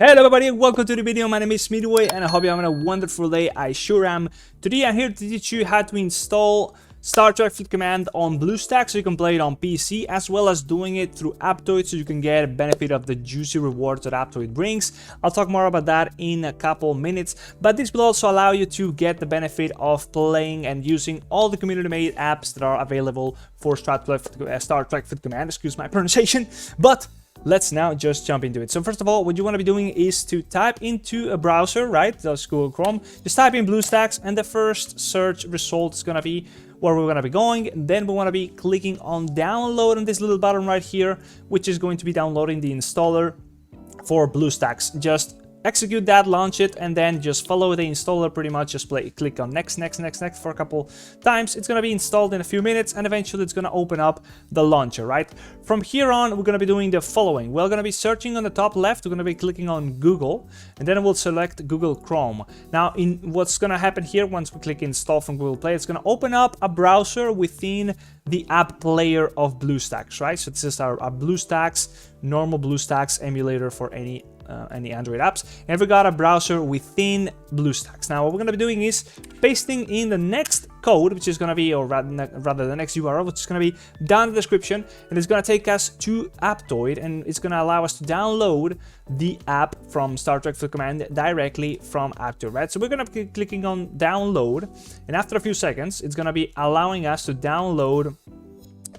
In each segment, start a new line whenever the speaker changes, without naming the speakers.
Hello everybody and welcome to the video. My name is Midway and I hope you're having a wonderful day. I sure am. Today I'm here to teach you how to install StarTrekFleetCommand on Bluestacks so you can play it on PC, as well as doing it through Aptoide so you can get a benefit of the juicy rewards that Aptoide brings. I'll talk more about that in a couple minutes, but this will also allow you to get the benefit of playing and using all the community-made apps that are available for StarTrekFleetCommand, excuse my pronunciation, but let's now just jump into it. So first of all, what you want to be doing is to type into a browser, right? That's Google Chrome. Just type in Bluestacks and the first search result is going to be where we're going to be going. Then we want to be clicking on download on this little button right here, which is going to be downloading the installer for Bluestacks. Just execute that, launch it, and then just follow the installer pretty much. Just click on next for a couple times. It's going to be installed in a few minutes, and eventually it's going to open up the launcher, right? From here on, we're going to be doing the following. We're going to be searching on the top left. We're going to be clicking on Google, and then we'll select Google Chrome. Now, what's going to happen here, once we click install from Google Play, it's going to open up a browser within the app player of Bluestacks, right? So this is our Bluestacks, normal Bluestacks emulator for any Android apps, and we got a browser within Bluestacks. Now what we're going to be doing is pasting in the next code, which is going to be, or rather the next URL, which is going to be down in the description, and it's going to take us to Aptoide, and it's going to allow us to download the app from StarTrekFleetCommand directly from Aptoide, right? So we're going to be clicking on download, and after a few seconds it's going to be allowing us to download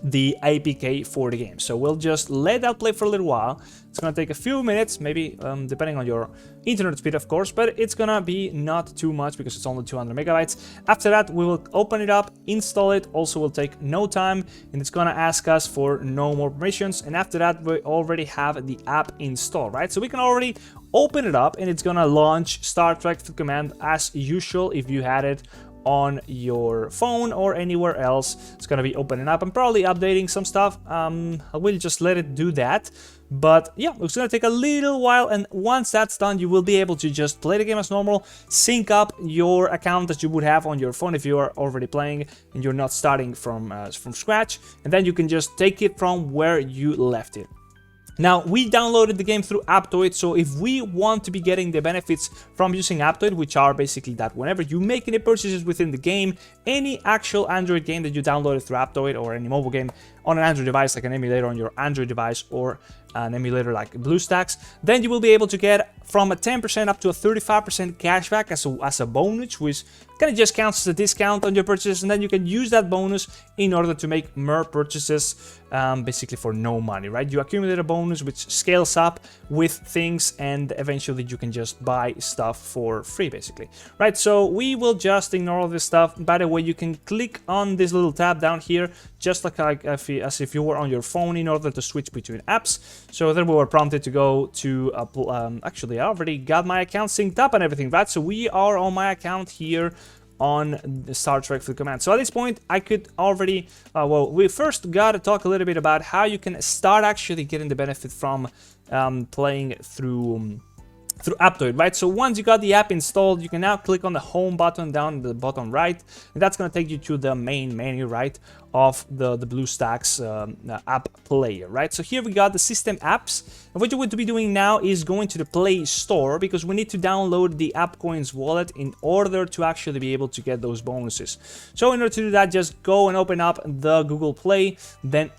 the APK for the game. So we'll just let that play for a little while. It's gonna take a few minutes, maybe depending on your internet speed, of course, but it's gonna be not too much because it's only 200 megabytes. After that, we will open it up, install it. Also will take no time, and it's gonna ask us for no more permissions. And after that, we already have the app installed, right? So we can already open it up, and it's gonna launch StarTrekFleetCommand as usual if you had it on your phone or anywhere else. It's gonna be opening up and probably updating some stuff. I will just let it do that, but yeah, it's gonna take a little while, and once that's done, you will be able to just play the game as normal, sync up your account that you would have on your phone if you are already playing and you're not starting from scratch, and then you can just take it from where you left it. Now, we downloaded the game through Aptoide, so if we want to be getting the benefits from using Aptoide, which are basically that whenever you make any purchases within the game, any actual Android game that you downloaded through Aptoide, or any mobile game on an Android device, like an emulator on your Android device, or an emulator like Bluestacks, then you will be able to get from a 10% up to a 35% cashback as a bonus, which kind of just counts as a discount on your purchases, and then you can use that bonus in order to make more purchases, basically for no money, right? You accumulate a bonus which scales up with things, and eventually you can just buy stuff for free, basically, right? So we will just ignore all this stuff. By the way, you can click on this little tab down here, just like as if you were on your phone, in order to switch between apps. So then we were prompted to go to actually I already got my account synced up and everything, right? So we are on my account here on the StarTrekFleetCommand. So at this point, I could already, well, we first got to talk a little bit about how you can start actually getting the benefit from playing through Aptoide, right? So once you got the app installed, you can now click on the home button down the bottom right, and that's going to take you to the main menu, right, of the Bluestacks app player, right? So here we got the system apps, and what you want to be doing now is going to the Play Store, because we need to download the AppCoins wallet in order to actually be able to get those bonuses. So in order to do that, just go and open up the Google Play, then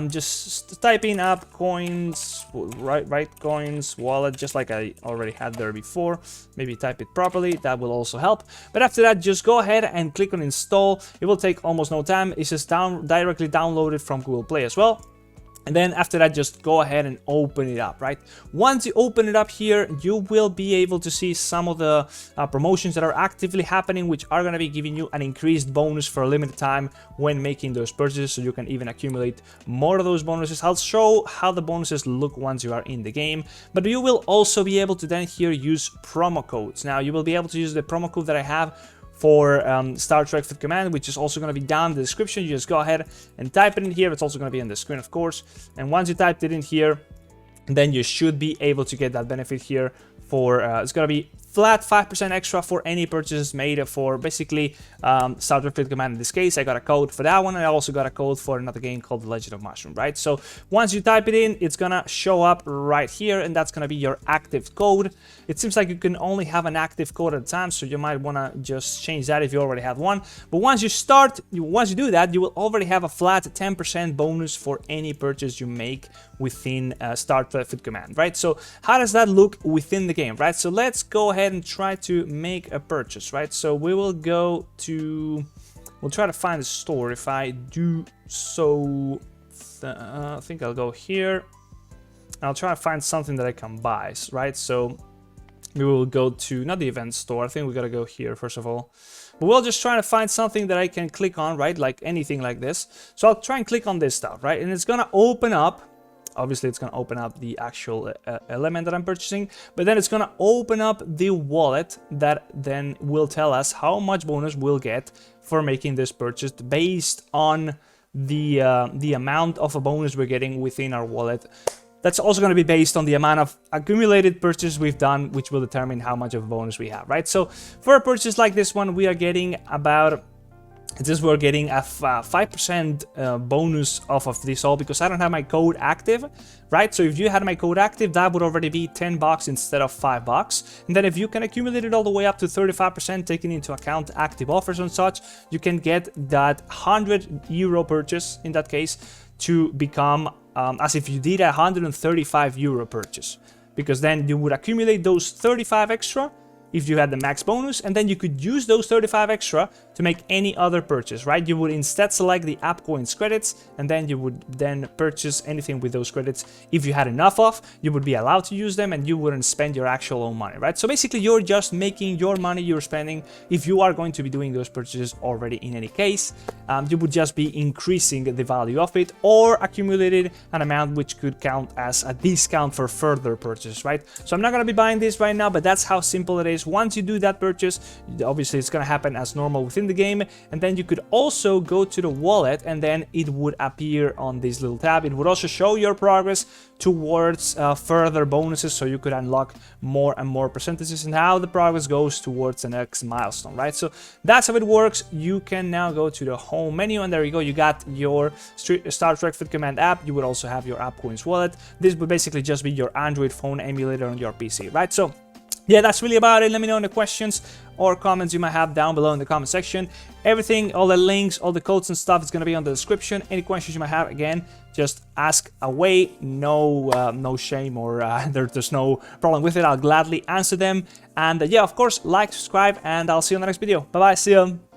just type in AppCoins, right coins wallet, just like I already had there before. Maybe type it properly, that will also help. But after that, just go ahead and click on install. It will take almost no time. It's just directly downloaded from Google Play as well. And then after that, just go ahead and open it up, right? Once you open it up here, you will be able to see some of the promotions that are actively happening, which are going to be giving you an increased bonus for a limited time when making those purchases, so you can even accumulate more of those bonuses. I'll show how the bonuses look once you are in the game, but you will also be able to then here use promo codes. Now, you will be able to use the promo code that I have for StarTrekFleetCommand, which is also going to be down in the description. You just go ahead and type it in here. It's also going to be on the screen, of course. And once you typed it in here, then you should be able to get that benefit here for, it's going to be flat 5% extra for any purchases made for basically StarTrekFleetCommand. In this case, I got a code for that one, and I also got a code for another game called The Legend of Mushroom, right? So once you type it in, it's gonna show up right here, and that's gonna be your active code. It seems like you can only have an active code at a time, so you might wanna just change that if you already have one. But once you do that, you will already have a flat 10% bonus for any purchase you make within StarTrekFleetCommand, right? So how does that look within the game, right? So let's go ahead and try to make a purchase, right? So we will go to, we'll try to find the store. If I do so, I think I'll go here. I'll try to find something that I can buy, right? So we will go to, not the event store, I think we gotta go here first of all. But we'll just try to find something that I can click on, right? Like anything like this. So I'll try and click on this stuff, right? And it's gonna open up, obviously it's gonna open up the actual element that I'm purchasing, but then it's gonna open up the wallet that then will tell us how much bonus we'll get for making this purchase based on the amount of a bonus we're getting within our wallet. That's also going to be based on the amount of accumulated purchases we've done, which will determine how much of a bonus we have, right? So for a purchase like this one, we are getting about, we're getting a 5% bonus off of this all because I don't have my code active, right? So if you had my code active, that would already be 10 bucks instead of 5 bucks. And then if you can accumulate it all the way up to 35%, taking into account active offers and such, you can get that 100 euro purchase in that case to become as if you did a 135 euro purchase, because then you would accumulate those 35 extra if you had the max bonus, and then you could use those 35 extra to make any other purchase, right? You would instead select the app coins credits, and then you would then purchase anything with those credits. If you had enough of, you would be allowed to use them, and you wouldn't spend your actual own money, right? So basically, you're just making your money you're spending. If you are going to be doing those purchases already in any case, you would just be increasing the value of it or accumulated an amount which could count as a discount for further purchases, right? So I'm not going to be buying this right now, but that's how simple it is. Once you do that purchase, obviously it's going to happen as normal within the game, and then you could also go to the wallet, and then it would appear on this little tab. It would also show your progress towards further bonuses, so you could unlock more and more percentages, and how the progress goes towards the next milestone, right? So that's how it works. You can now go to the home menu, and there you go. You got your StarTrekFleetCommand app. You would also have your app coins wallet. This would basically just be your Android phone emulator on your PC, right? So yeah, that's really about it. Let me know in the questions or comments you might have down below in the comment section. Everything, all the links, all the codes and stuff is going to be on the description. Any questions you might have, again, just ask away. No shame, or there's no problem with it. I'll gladly answer them. And yeah, of course, like, subscribe, and I'll see you on the next video. Bye-bye. See you.